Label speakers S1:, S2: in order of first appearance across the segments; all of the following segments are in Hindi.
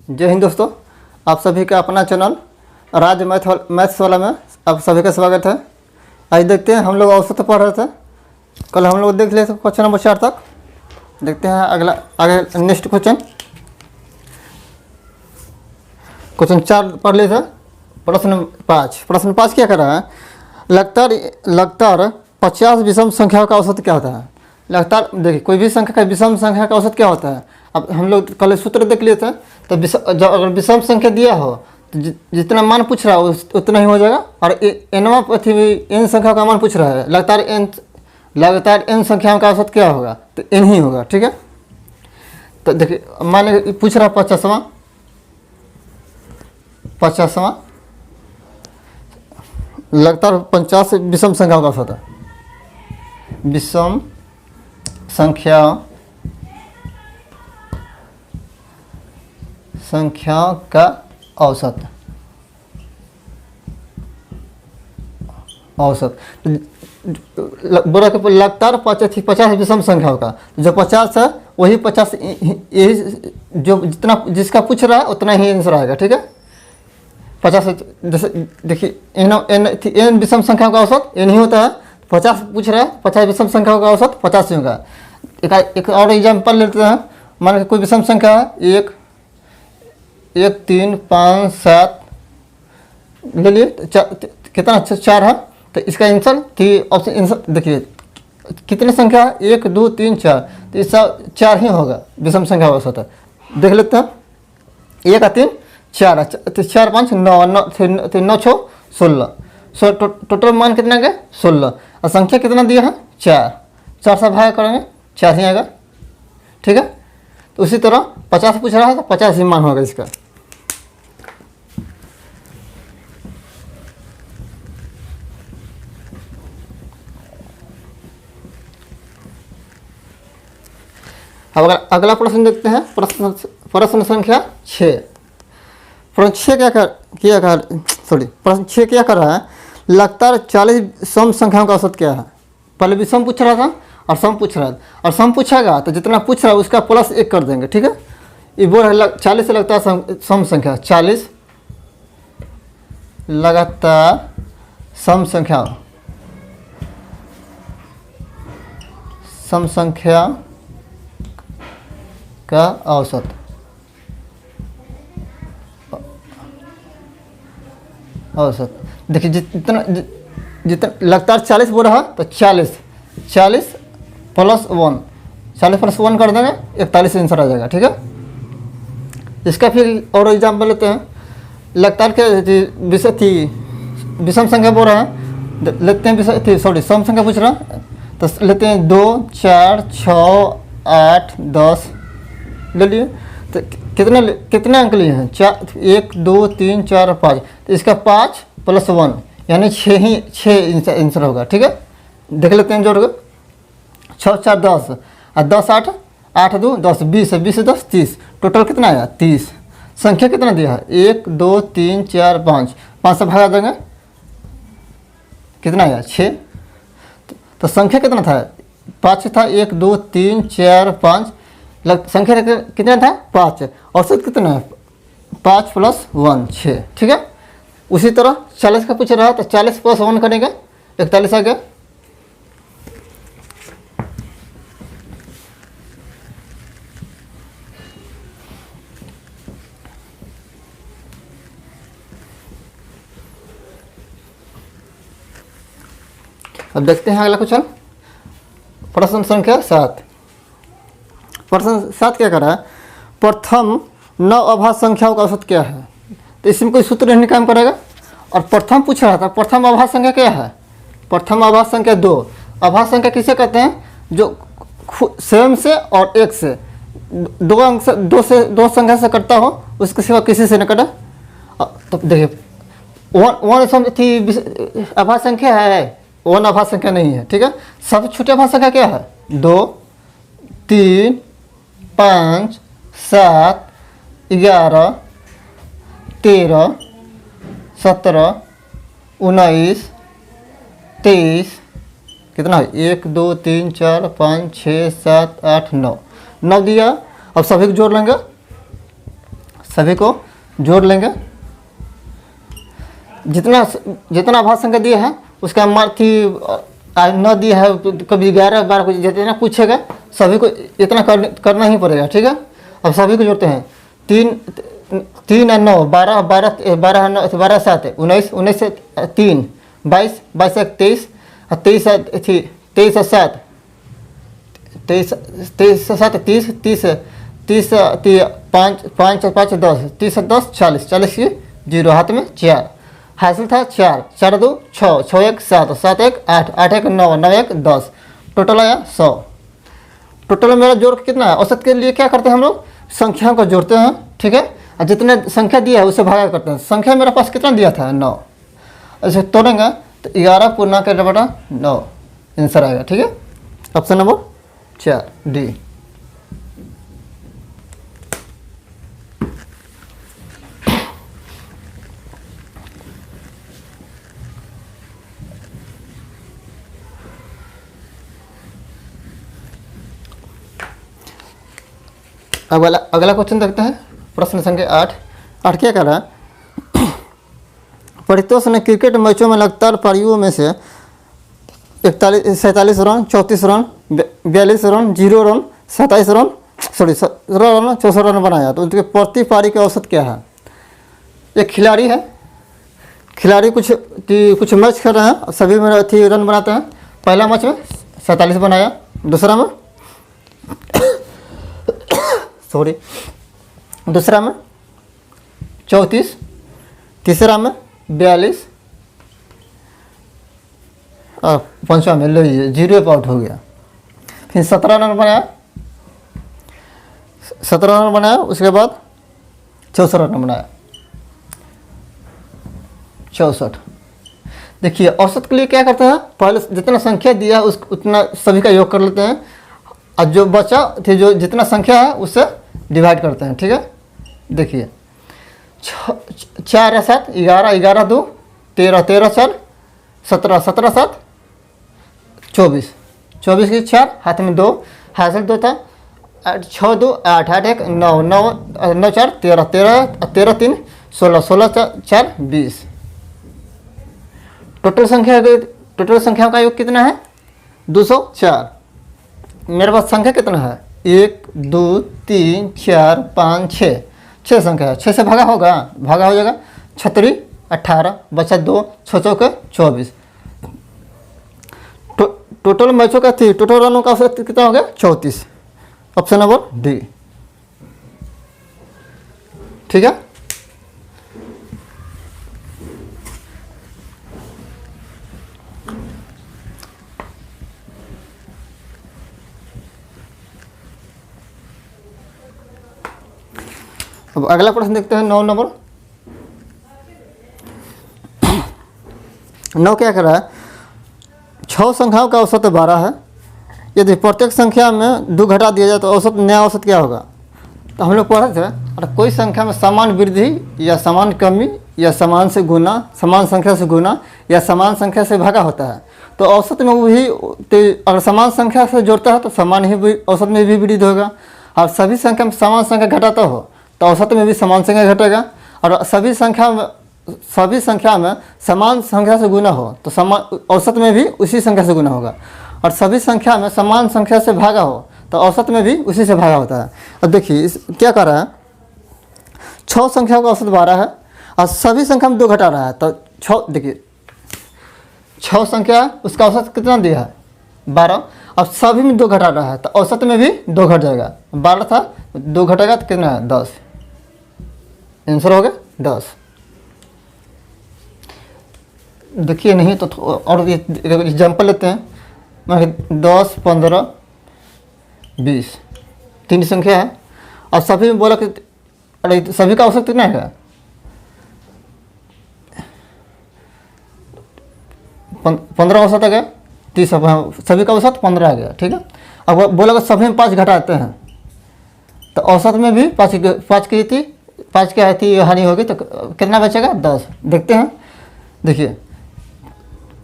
S1: जय हिंद दोस्तों, आप सभी का अपना चैनल राज मैथ्स वाला में आप सभी का स्वागत है। आज देखते हैं, हम लोग औसत पढ़ रहे थे, कल हम लोग देख लिए थे क्वेश्चन नंबर 4 तक। देखते हैं अगला आगे नेक्स्ट क्वेश्चन 4 पढ़ लिए थे। प्रश्न 5 क्या कर रहा है? लगातार 50 विषम संख्याओं का औसत क्या होता है? लगातार देखिए, कोई भी संख्या का विषम संख्या का औसत क्या होता है? अब हम लोग कल सूत्र देख लिए थे। तो जब अगर विषम संख्या दिया हो तो जितना मान पूछ रहा है उतना ही हो जाएगा। और एनवा एन संख्या का मान पूछ रहा है, लगातार एन संख्याओं का औसत क्या होगा? तो एन ही होगा। ठीक है, तो देखिए मान लीजिए पूछ रहा है 50वां लगातार 50 विषम संख्याओं का औसत है। विषम संख्याओं का औसत बोला कि लगातार 50 विषम संख्याओं का, जो 50 है वही 50, यही जो जितना जिसका पूछ रहा है उतना ही आंसर आएगा। ठीक है, 50 जैसे देखिए एन विषम संख्याओं का औसत एन ही होता है। 50 पूछ रहा है, 50 विषम संख्याओं का औसत 50 ही होगा। एक और एग्जाम्पल लेते हैं। मान लीजिए कोई विषम संख्या है 1 3 5 7 ले लिए, कितना 4 है। तो इसका आंसर ऑप्शन आंसर देखिए कितने संख्या है, 1 2 3 4, तो इसका 4 ही होगा विषम संख्या का औसत है। देख लेते हैं, 1 3 4 तो 4 5 9 9 9 6 16, टोटल मान कितना गया 16। और संख्या कितना दिया है 4 से भाग करेंगे 4 ही आएगा। ठीक है, तो उसी तरह 50 पूछ रहा है तो 50 ही मान होगा इसका। अब अगला प्रश्न देखते हैं। प्रश्न संख्या 6। प्रश्न 6 क्या कर रहा है? लगातार 40 सम संख्याओं का औसत क्या है? पहले भी सम पूछ रहा था और सम पूछ रहा है, और सम पूछेगा तो जितना पूछ रहा है उसका प्लस 1 कर देंगे। ठीक है, ये बोल रहा है 40 से लगातार सम संख्या, 40 लगातार सम संख्या का औसत। देखिए जितना लगातार 40 बोल रहा है तो 40 प्लस 1, 40 प्लस 1 कर देंगे 41 आंसर आ जाएगा। ठीक है, इसका फिर और एग्जाम्पल लेते हैं। लगातार के विषय थी विषम संख्या बोल रहा है, लेते हैं विषय सम संख्या पूछ रहा है, तो लेते हैं 2 4 6 8 10 ले लिए। तो कितने अंक लिए हैं? 1 2 3 4 5, तो इसका 5 प्लस 1 यानी 6 आंसर होगा। ठीक है, देख लेते हैं जोड़ के 6 4 10 और 10 8 8 2 10 20 20 10 30, टोटल कितना आया 30। संख्या कितना दिया है 1 2 3 4 5 से भागा देंगे कितना आया 6। तो संख्या कितना था 5 था, 1 2 3 4 5, संख्या कितना था 5, औसत कितना है 5 प्लस 1 6। ठीक है, उसी तरह 40 का पूछ रहा है तो 40 प्लस 1 करेंगे 41 आ गया। अब देखते हैं अगला क्वेश्चन, प्रश्न संख्या 7। प्रश्न 7 क्या कर रहा है? प्रथम 9 अभाज्य संख्याओं का औसत क्या है? तो इसमें कोई सूत्र नहीं काम करेगा। और प्रथम पूछ रहा था, प्रथम अभाज्य संख्या क्या है? प्रथम अभाज्य संख्या 2। अभाज्य संख्या किसे कहते हैं? जो स्वयं से और एक से दो संख्या से कटता हो, उसके सिवा किसी से न कटे। तो देखिए 1 थी अभाज्य संख्या है, 1 अभाज्य संख्या नहीं है। ठीक है, सबसे छोटी अभाज्य संख्या क्या है? 2 3 5 7 11 13 17 19 23, कितना है 1 2 3 4 5 6 7 8 9 दिया। अब सभी को जोड़ लेंगे, सभी को जोड़ लेंगे। जितना जितना अभाज्य संख्या दिया है उसका मान थी आज 9 दिया है, तो कभी 11 12 को जितना पूछेगा सभी को इतना करना ही पड़ेगा, ठीक है। अब सभी को जोड़ते हैं। 3 और 9 12 12 12 9 12 7 19 19 से 3 22 22 से 23 23 23 से 7 23 23 से 7 30 30 30 5 5 5 10 30 से 10 40 40 की 0 हाथ में 4 हासिल था 4 4 2 6 6 1 7 7 1 8 8 1 9 9 1 10 टोटल आया 100। टोटल मेरा जोड़ कितना है? औसत के लिए क्या करते हैं हम लोग? संख्याओं को जोड़ते हैं, ठीक है। और जितने संख्या दिया है उसे भागा करते हैं। संख्या मेरे पास कितना दिया था? 9। ऐसे तोड़ेंगे तो 11 पूर्णांक 9 आंसर आएगा, ठीक है। Option number 4 D. अगला क्वेश्चन देखते हैं। प्रश्न संख्या 8 क्या कर रहा है? परितोष ने क्रिकेट मैचों में लगातार पारियों में से 47 run, 34 run, 42 run, 0 run, 27 run 17 run 64 run बनाया। तो उनके प्रति पारी की औसत क्या है? एक खिलाड़ी है, खिलाड़ी कुछ मैच खेल रहे हैं, सभी में रन बनाते हैं। पहला मैच में 47 बनाया, दूसरा में दूसरा में 34, तीसरा में 42 और पांचवा में लो 0 पे आउट हो गया। फिर 17 रन बनाया, 17 रन बनाया, उसके बाद 64 रन बनाया, 64। देखिए औसत के लिए क्या करते हैं? पहले जितना संख्या दिया है उतना सभी का योग कर लेते हैं, और जो बचा थे जो जितना संख्या है उससे डिवाइड करते हैं, ठीक है। देखिए 4 7 11 11 2 13 13 4 17 17 7 24 24 की 4 हाथ में 2 हासिल 2 था 6 2 8 8 1 9 9 9 4 13 13 13 3 16 16 4 20। टोटल संख्या का योग कितना है? 204। मेरे पास संख्या कितना है? 1 2 3 4 5 6 संख्या है। 6 से भागा हो जाएगा 36 18 बचा 2 6 चौके 24। टोटल मैचों का थी टोटल रनों का औसत कितना हो गया? 34। ऑप्शन नंबर डी, ठीक है। अब अगला प्रश्न देखते हैं 9 नंबर। 9 क्या कर रहा है? 6 संख्याओं का औसत 12 है। यदि प्रत्येक संख्या में 2 घटा दिया जाए तो औसत नया औसत क्या होगा? तो हम लोग पढ़े थे, और कोई संख्या में समान वृद्धि या समान कमी या समान से गुना, समान संख्या से गुना या समान संख्या से भागा होता है, तो औसत में वही, अगर समान संख्या से जोड़ता है तो समान ही औसत में भी वृद्धि होगा। और सभी संख्या में समान संख्या घटाता हो तो औसत में भी समान संख्या घटेगा। और सभी संख्या में समान संख्या से गुना हो तो समान औसत में भी उसी संख्या से गुना होगा। और सभी संख्या में समान संख्या से भागा हो तो औसत में भी उसी से भागा होता है। अब देखिए क्या कर रहा है? 6 संख्याओं का औसत 12 है और सभी संख्या में 2 घटा रहा है, तो 6 देखिए 6 संख्या उसका औसत कितना दिया है? 12, और सभी में 2 घटा रहा है तो औसत में भी 2 घट जाएगा। 12 था 2 घटेगा तो कितना है? 10। आंसर हो गया 10। देखिए नहीं तो और एग्जाम्पल लेते हैं। 10 15 20 3 संख्या है और सभी में बोला कि अरे सभी का औसत कितना है? 15 औसत आ गया। 30 सभी का औसत 15 आ गया, ठीक है। अब बोला कि सभी में 5 घटाते हैं तो औसत में भी 5 की थी 5 की थी हानि होगी तो कितना बचेगा? 10। देखते हैं, देखिए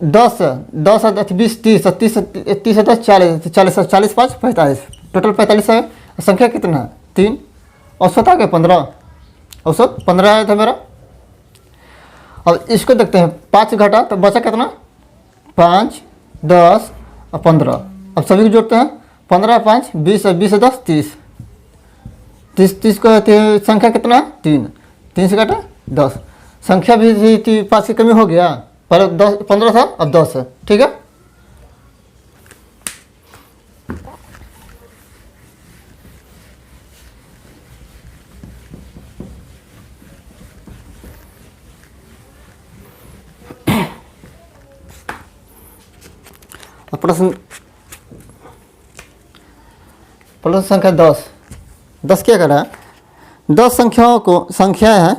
S1: 10 20 30 30 30 10 40 40 40 5 45 टोटल 45 है। संख्या कितना है? 3। औसत आ गया 15 औसत 15 आया था मेरा। अब इसको देखते हैं, 5 घटा तो बचा कितना, 5, 10 और 15। अब सभी को जोड़ते हैं, 15, 5, 20 और 20 से 10, 30। 30 को संख्या कितना, 3, 3 से घटा 10। संख्या भी 5 की कमी हो गया, पहले 10 15 था, अब 10 है, ठीक है। प्रश्न संख्या 10 क्या कर रहा है, 10 संख्याओं को संख्याएं हैं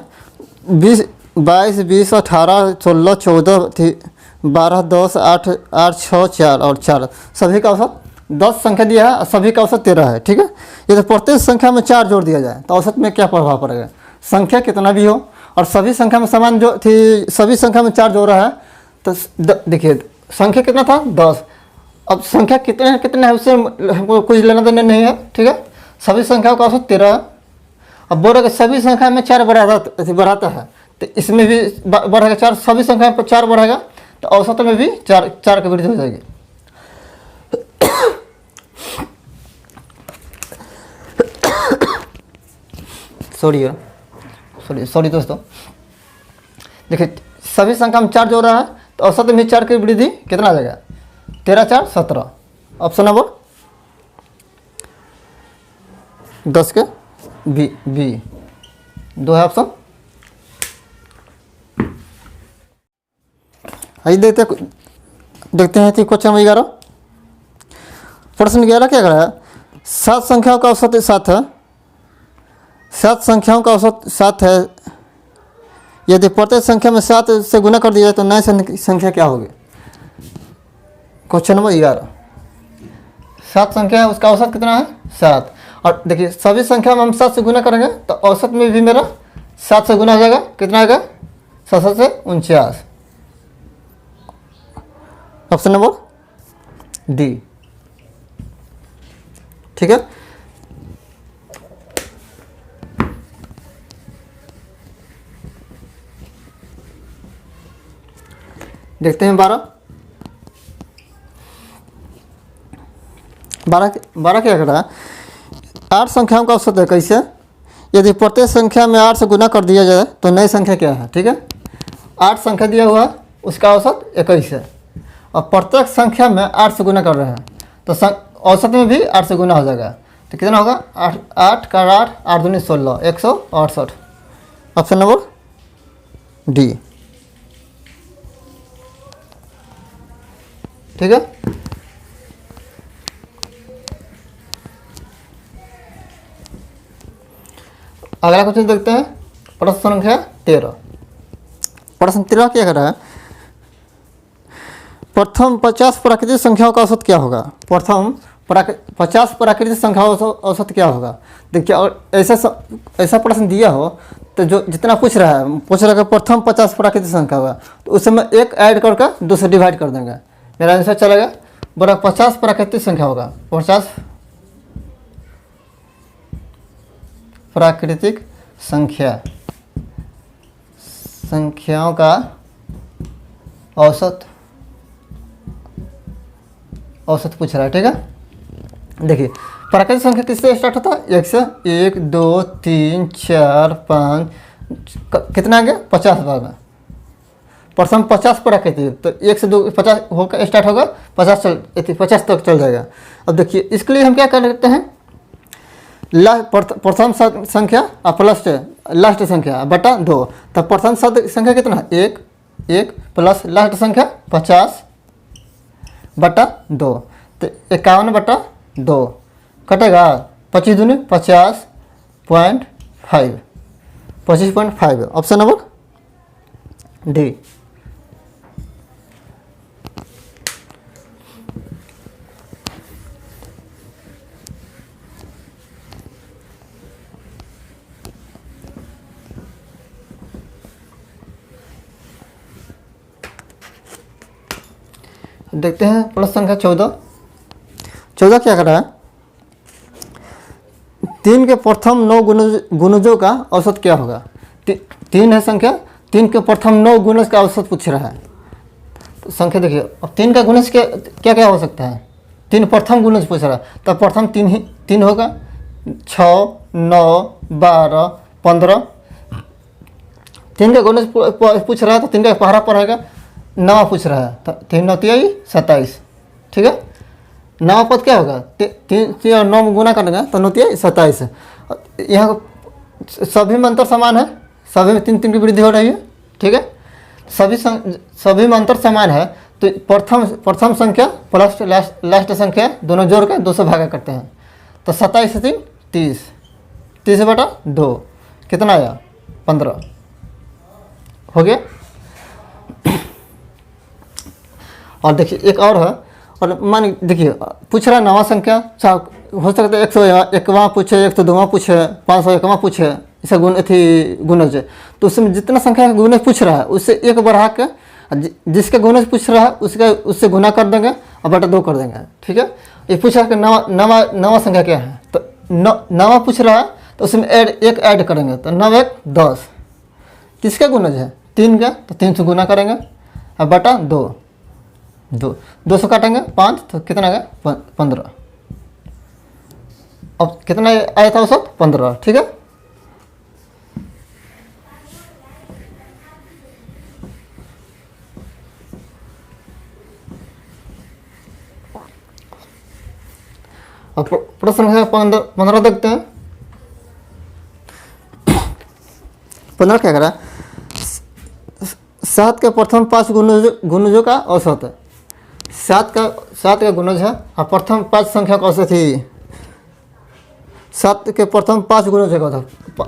S1: 20, 22, 20, 18, 16, 14 थी, 12, 10, 8, 8, 6, 4 और 4। सभी का औसत 10 संख्या दिया है, सभी का औसत 13 है, ठीक है। यदि प्रत्येक संख्या में 4 जोड़ दिया जाए तो औसत में क्या प्रभाव पड़ेगा। संख्या कितना भी हो और सभी संख्या में समान जो थी, सभी संख्या में 4 जोड़ रहा है तो देखिए संख्या कितना था, 10। अब संख्या कितने है उससे हमको कुछ लेना देना नहीं है, ठीक है। सभी संख्याओं का औसत 13। अब बोल रहे सभी संख्या में 4 बढ़ाता है तो इसमें भी बढ़ेगा 4, सभी संख्या पर 4 बढ़ेगा तो औसत में भी 4 की वृद्धि हो जाएगी। सॉरी दोस्तों, देखिए सभी संख्या में 4 जोड़ रहा है तो औसत में 4 की वृद्धि कितना आ जाएगा, 13, 4, 17। ऑप्शन नंबर 10 के बी 2 है ऑप्शन। आइए देखते हैं क्वेश्चन 11। प्रश्न 11 क्या कर रहा है, 7 संख्याओं का औसत 7 है, 7 संख्याओं का औसत 7 है। यदि प्रत्येक संख्या में 7 से गुना कर दिया जाए तो नई संख्या क्या होगी। क्वेश्चन नंबर 11, 7 संख्या है उसका औसत कितना है, 7। और देखिए सभी संख्या में हम 7 से गुना करेंगे तो औसत में भी मेरा 7 से गुना हो जाएगा, कितना आएगा, 7 से 49। ऑप्शन नंबर डी, ठीक है। देखते हैं 12 क्या कर रहा है, 8 संख्याओं का औसत है, कैसे। यदि प्रत्येक संख्या में 8 से गुना कर दिया जाए तो नई संख्या क्या है, ठीक है। 8 संख्या दिया हुआ है उसका औसत 21 है और प्रत्येक संख्या में 8 से गुना कर रहे हैं तो औसत में भी 8 से गुना हो जाएगा तो कितना होगा, 8 का 8, 8 दूनी 16, 168। ऑप्शन नंबर डी, ठीक है। अगला क्वेश्चन देखते हैं, प्रश्न संख्या 13। प्रश्न 13 क्या कर रहा है, प्रथम 50 प्राकृतिक संख्याओं का औसत क्या होगा। प्रथम 50 प्राकृतिक संख्याओं का औसत क्या होगा। देखिए और ऐसा प्रश्न दिया हो तो जो जितना पूछ रहा है कि प्रथम 50 प्राकृतिक संख्या होगा तो उस समय 1 ऐड करके 2 से डिवाइड कर देंगे, मेरा आंसर चलेगा बड़ा 50 प्राकृतिक संख्या होगा। 50 प्राकृतिक संख्याओं का औसत पूछ रहा है, ठीक है। देखिए प्राकृतिक संख्या किससे स्टार्ट होता है, 1 से। 1, 2, 3, 4, 5, कितना आ गया, 50 बार में। प्रथम 50 प्राकृतिक तो 1 से 2 50 होकर स्टार्ट होगा, 50 तक चल जाएगा। अब देखिए इसके लिए हम क्या कर सकते हैं, प्रथम संख्या और प्लस लास्ट संख्या बटा 2। तो प्रथम संख्या कितना है, 1 प्लस लास्ट संख्या 50 बटा 2 तो 51 बटा 2 कटेगा, 25 दूनी 50.5, 25.5। Option number D. देखते हैं प्रश्न संख्या 14 क्या कर रहा है, 3 के प्रथम 9 गुणजों का औसत क्या होगा। तीन है संख्या, 3 के प्रथम 9 गुणज का औसत पूछ रहा है। तो संख्या देखिए, अब 3 का गुणज क्या क्या हो सकता है, 3 प्रथम गुणज पूछ रहा है, तो प्रथम 3 होगा, 6, 9, 12, 15। 3 का गुणज पूछ रहा है तो 3 का पहरा पढ़ेगा, 9 पूछ रहा है तो 3 9 23 27, ठीक है। 9 पद क्या होगा, 3 और 9 में गुना करेंगे तो 9 23 27। यहाँ सभी में अंतर समान है, सभी में 3 3 की वृद्धि हो रही है, ठीक है। सभी में अंतर समान है तो प्रथम संख्या प्लस लास्ट संख्या दोनों जोड़ के 2 से भागा करते हैं, तो 27 से 3 30, 30 बटा 2 कितना आया 15 हो गया। और देखिए एक और है, और मान देखिए पूछ रहा है नवा संख्या, हो सकता है 101वां पूछे, 102वां पूछे, 501वां पूछे, इसे गुणज है, तो उसमें जितना संख्या का गुणज पूछ रहा है उससे एक बढ़ा के जिसका गुणज पूछ रहा है उससे गुना कर देंगे और बटा 2 कर देंगे, ठीक है। ये पूछ रहा है कि नवा संख्या क्या है, तो नवा पूछ रहा है तो उसमें एक ऐड करेंगे, तो 9 1 10। किसका गुणज है 3 का, तो 3 से गुना करेंगे और बटा 2 से काटेंगे 5, तो कितना आएगा 15। अब कितना आया था औसत 15, ठीक है। अब प्रश्न संख्या 15 देखते हैं। 15 क्या करा, 7 के प्रथम 5 गुणजों का औसत है। 7 का गुणज है और प्रथम 5 संख्या का औसत ही 7 के प्रथम 5 गुणजों का औसत,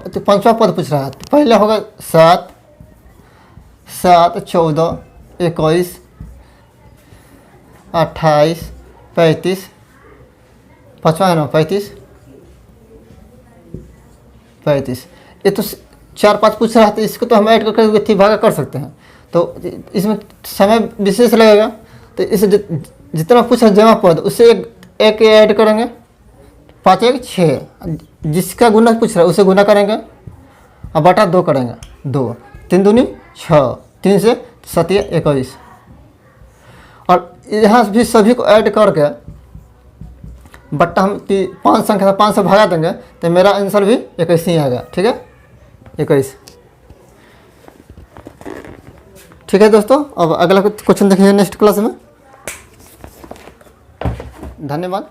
S1: तो 5वां पद पूछ रहा है, तो पहले होगा 7 14 21 28 35, 5वां है ना 35। ये तो 4 5 पूछ रहा है, तो इसको तो हम ऐड करके भागा कर सकते हैं, तो इसमें समय विशेष लगेगा, तो इसे जितना पूछा जमा पद उससे एक ऐड करेंगे, 5 1 6, जिसका गुना पूछ रहा है उसे गुना करेंगे और बटा 2 करेंगे, 2 3 दूनी 6, 3 से 7 21। और यहाँ भी सभी को ऐड करके बट्टा हम 5 संख्या 5 से भागा देंगे, तो मेरा आंसर भी 21 ही आएगा, ठीक है 21। ठीक है दोस्तों, अब अगला क्वेश्चन देखेंगे नेक्स्ट क्लास में। धन्यवाद।